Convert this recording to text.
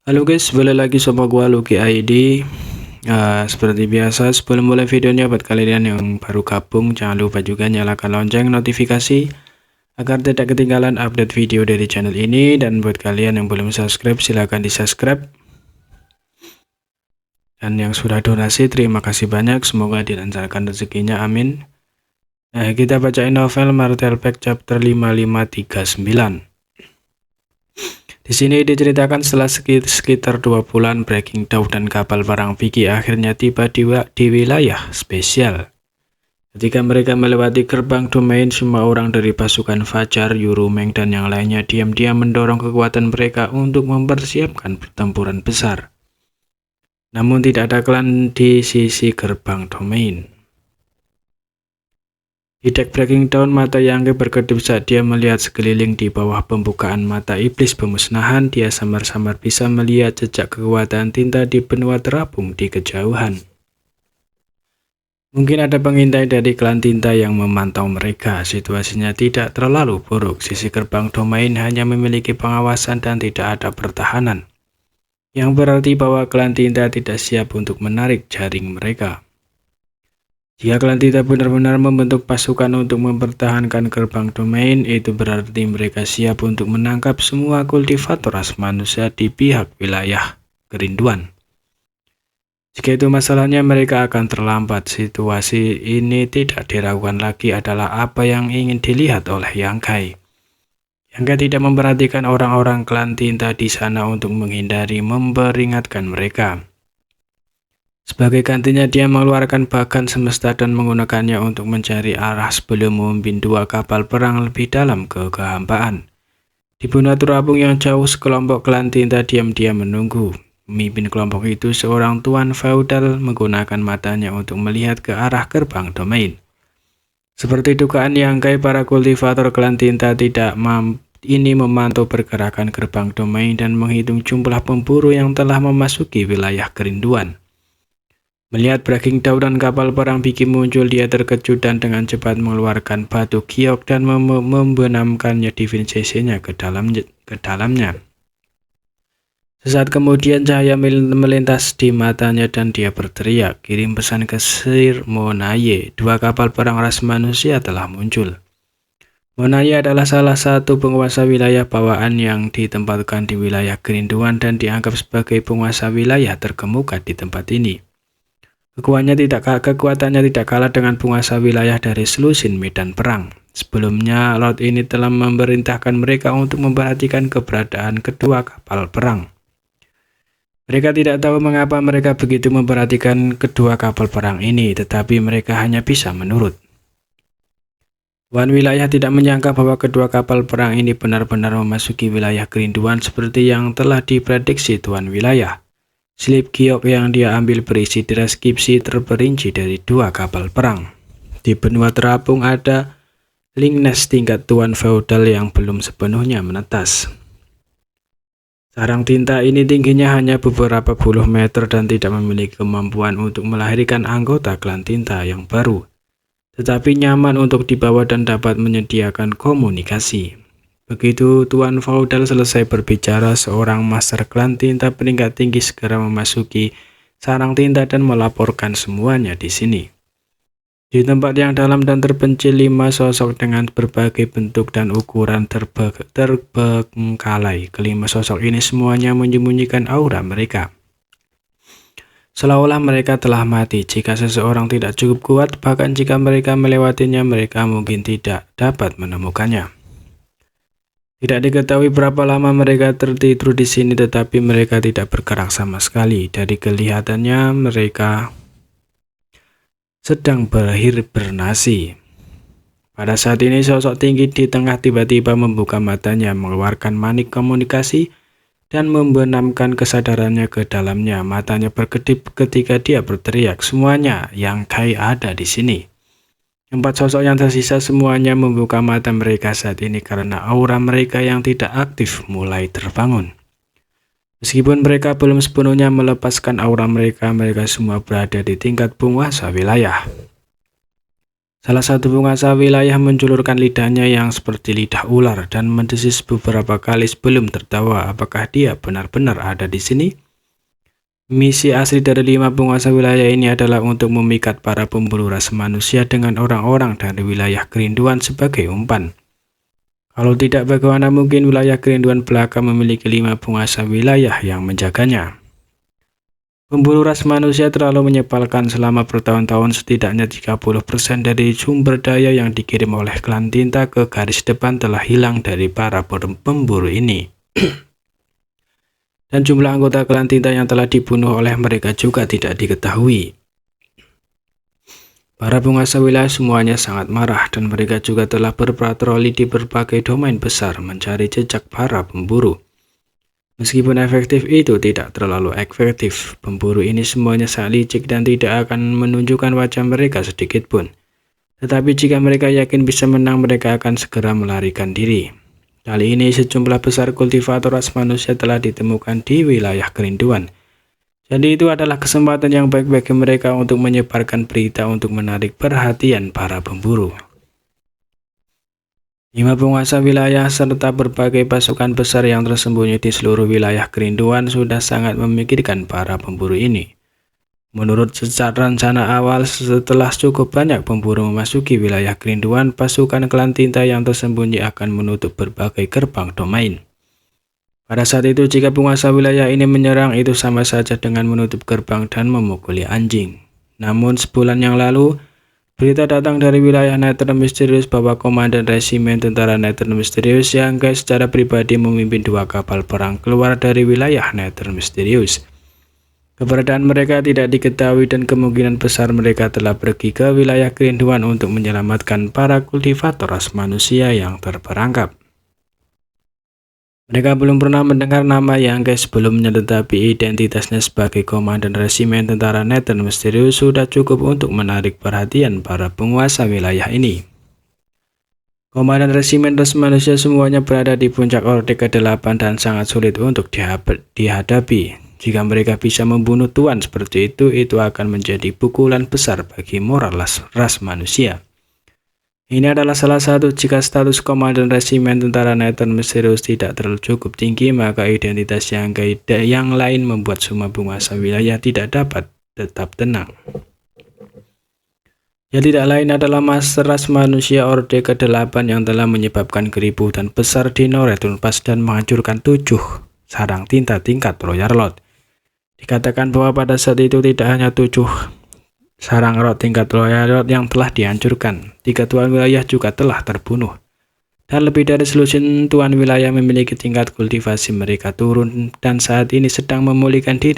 Halo guys, balik lagi sama gua Lucky ID. Seperti biasa, sebelum mulai videonya, buat kalian yang baru gabung, jangan lupa juga nyalakan lonceng notifikasi agar tidak ketinggalan update video dari channel ini. Dan buat kalian yang belum subscribe, silahkan di subscribe. Dan yang sudah donasi, terima kasih banyak, semoga dilancarkan rezekinya, amin. Nah, kita bacain novel Martel Pack chapter 5539. Di sini diceritakan setelah sekitar 2 bulan Breaking Dawn dan kapal perang Vicky akhirnya tiba di wilayah spesial. Ketika mereka melewati gerbang domain, semua orang dari pasukan Fajar, Yurumeng, dan yang lainnya diam-diam mendorong kekuatan mereka untuk mempersiapkan pertempuran besar. Namun tidak ada klan di sisi gerbang domain. Di dek Breaking Dawn, mata Yangke berkedip saat dia melihat sekeliling. Di bawah pembukaan mata iblis pemusnahan, dia samar-samar bisa melihat jejak kekuatan tinta di benua terapung di kejauhan. Mungkin ada pengintai dari klan tinta yang memantau mereka. Situasinya tidak terlalu buruk. Sisi gerbang domain hanya memiliki pengawasan dan tidak ada pertahanan, yang berarti bahwa klan tinta tidak siap untuk menarik jaring mereka. Jika klan tinta benar-benar membentuk pasukan untuk mempertahankan gerbang domain, itu berarti mereka siap untuk menangkap semua kultivator ras manusia di pihak wilayah kerinduan. Jika itu masalahnya, mereka akan terlambat. Situasi ini tidak diragukan lagi adalah apa yang ingin dilihat oleh Yangkai. Yangkai tidak memperhatikan orang-orang klan tinta di sana untuk menghindari memperingatkan mereka. Sebagai gantinya, dia mengeluarkan bagan semesta dan menggunakannya untuk mencari arah sebelum memimpin 2 kapal perang lebih dalam ke kehampaan. Di benua terapung yang jauh, sekelompok klan tinta diam-diam menunggu. Pemimpin kelompok itu seorang tuan feodal menggunakan matanya untuk melihat ke arah gerbang domain. Seperti dugaan Yangkai, para kultivator klan tinta tidak ini memantau pergerakan gerbang domain dan menghitung jumlah pemburu yang telah memasuki wilayah kerinduan. Melihat Breaking Dawn dan kapal perang Vicky muncul, dia terkejut dan dengan cepat mengeluarkan batu giok dan membenamkannya Divine CC-nya ke dalamnya. Sesaat kemudian cahaya melintas di matanya dan dia berteriak, "Kirim pesan ke Sir Monaye, 2 kapal perang ras manusia telah muncul." Monaye adalah salah satu penguasa wilayah bawaan yang ditempatkan di wilayah kerinduan dan dianggap sebagai penguasa wilayah terkemuka di tempat ini. Kekuatannya tidak kalah dengan penguasa wilayah dari selusin medan perang. Sebelumnya, Lord ini telah memerintahkan mereka untuk memperhatikan keberadaan kedua kapal perang. Mereka tidak tahu mengapa mereka begitu memperhatikan kedua kapal perang ini, tetapi mereka hanya bisa menurut. Tuan wilayah tidak menyangka bahwa kedua kapal perang ini benar-benar memasuki wilayah kerinduan seperti yang telah diprediksi Tuan wilayah. Slip giok yang dia ambil berisi deskripsi terperinci dari 2 kapal perang. Di benua terapung ada linkness tingkat tuan feodal yang belum sepenuhnya menetas. Sarang tinta ini tingginya hanya beberapa puluh meter dan tidak memiliki kemampuan untuk melahirkan anggota klan tinta yang baru, tetapi nyaman untuk dibawa dan dapat menyediakan komunikasi. Begitu Tuan Feodal selesai berbicara, seorang master klan tinta peningkat tinggi segera memasuki sarang tinta dan melaporkan semuanya di sini. Di tempat yang dalam dan terpencil, 5 sosok dengan berbagai bentuk dan ukuran terbengkalai. Kelima sosok ini semuanya menyembunyikan aura mereka, seolah-olah mereka telah mati. Jika seseorang tidak cukup kuat, bahkan jika mereka melewatinya, mereka mungkin tidak dapat menemukannya. Tidak diketahui berapa lama mereka tertidur di sini, tetapi mereka tidak bergerak sama sekali. Dari kelihatannya mereka sedang berhibernasi. Pada saat ini sosok tinggi di tengah tiba-tiba membuka matanya, mengeluarkan manik komunikasi dan membenamkan kesadarannya ke dalamnya. Matanya berkedip ketika dia berteriak, "Semuanya, Yangkai ada di sini." 4 sosok yang tersisa semuanya membuka mata mereka saat ini karena aura mereka yang tidak aktif mulai terbangun. Meskipun mereka belum sepenuhnya melepaskan aura mereka, mereka semua berada di tingkat penguasa wilayah. Salah satu penguasa wilayah menjulurkan lidahnya yang seperti lidah ular dan mendesis beberapa kali sebelum tertawa. Apakah dia benar-benar ada di sini? Misi asli dari 5 penguasa wilayah ini adalah untuk memikat para pemburu ras manusia dengan orang-orang dari wilayah kerinduan sebagai umpan. Kalau tidak, bagaimana mungkin wilayah kerinduan belaka memiliki 5 penguasa wilayah yang menjaganya? Pemburu ras manusia terlalu menyepalkan. Selama bertahun-tahun setidaknya 30% dari sumber daya yang dikirim oleh klan tinta ke garis depan telah hilang dari para pemburu ini. Dan jumlah anggota klan tinta yang telah dibunuh oleh mereka juga tidak diketahui. Para penguasa wilayah semuanya sangat marah dan mereka juga telah berpatroli di berbagai domain besar mencari jejak para pemburu. Meskipun efektif, itu tidak terlalu efektif. Pemburu ini semuanya sangat licik dan tidak akan menunjukkan wajah mereka sedikit pun. Tetapi jika mereka yakin bisa menang, mereka akan segera melarikan diri. Kali ini sejumlah besar kultivator ras manusia telah ditemukan di wilayah kerinduan. Jadi itu adalah kesempatan yang baik bagi mereka untuk menyebarkan berita untuk menarik perhatian para pemburu. 5 penguasa wilayah serta berbagai pasukan besar yang tersembunyi di seluruh wilayah kerinduan sudah sangat memikirkan para pemburu ini. Menurut rencana awal, setelah cukup banyak pemburu memasuki wilayah kerinduan, pasukan klan tinta yang tersembunyi akan menutup berbagai gerbang domain. Pada saat itu, jika penguasa wilayah ini menyerang, itu sama saja dengan menutup gerbang dan memukuli anjing. Namun sebulan yang lalu, berita datang dari wilayah Nether Misterius bahwa komandan resimen tentara Nether Misterius yang secara pribadi memimpin 2 kapal perang keluar dari wilayah Nether Misterius. Keberadaan mereka tidak diketahui dan kemungkinan besar mereka telah pergi ke wilayah kerinduan untuk menyelamatkan para kultivator ras manusia yang terperangkap. Mereka belum pernah mendengar nama Yang sebelumnya, tetapi identitasnya sebagai komandan resimen tentara Nether Misterius sudah cukup untuk menarik perhatian para penguasa wilayah ini. Komandan resimen ras manusia semuanya berada di puncak Orde ke-8 dan sangat sulit untuk dihadapi. Jika mereka bisa membunuh tuan seperti itu akan menjadi pukulan besar bagi moral ras manusia. Ini adalah salah satu jika status komandan resimen tentara Nether Misterius tidak terlalu cukup tinggi, maka identitas yang lain membuat semua penguasa wilayah tidak dapat tetap tenang. Ya, tidak lain adalah ras manusia Orde ke-8 yang telah menyebabkan keributan besar di Norethern Pass dan menghancurkan 7 sarang tinta tingkat Royal Lord. Dikatakan bahwa pada saat itu tidak hanya 7 sarang rot tingkat Royal yang telah dihancurkan, 3 tuan wilayah juga telah terbunuh. Dan lebih dari selusin tuan wilayah memiliki tingkat kultivasi mereka turun dan saat ini sedang memulihkan diri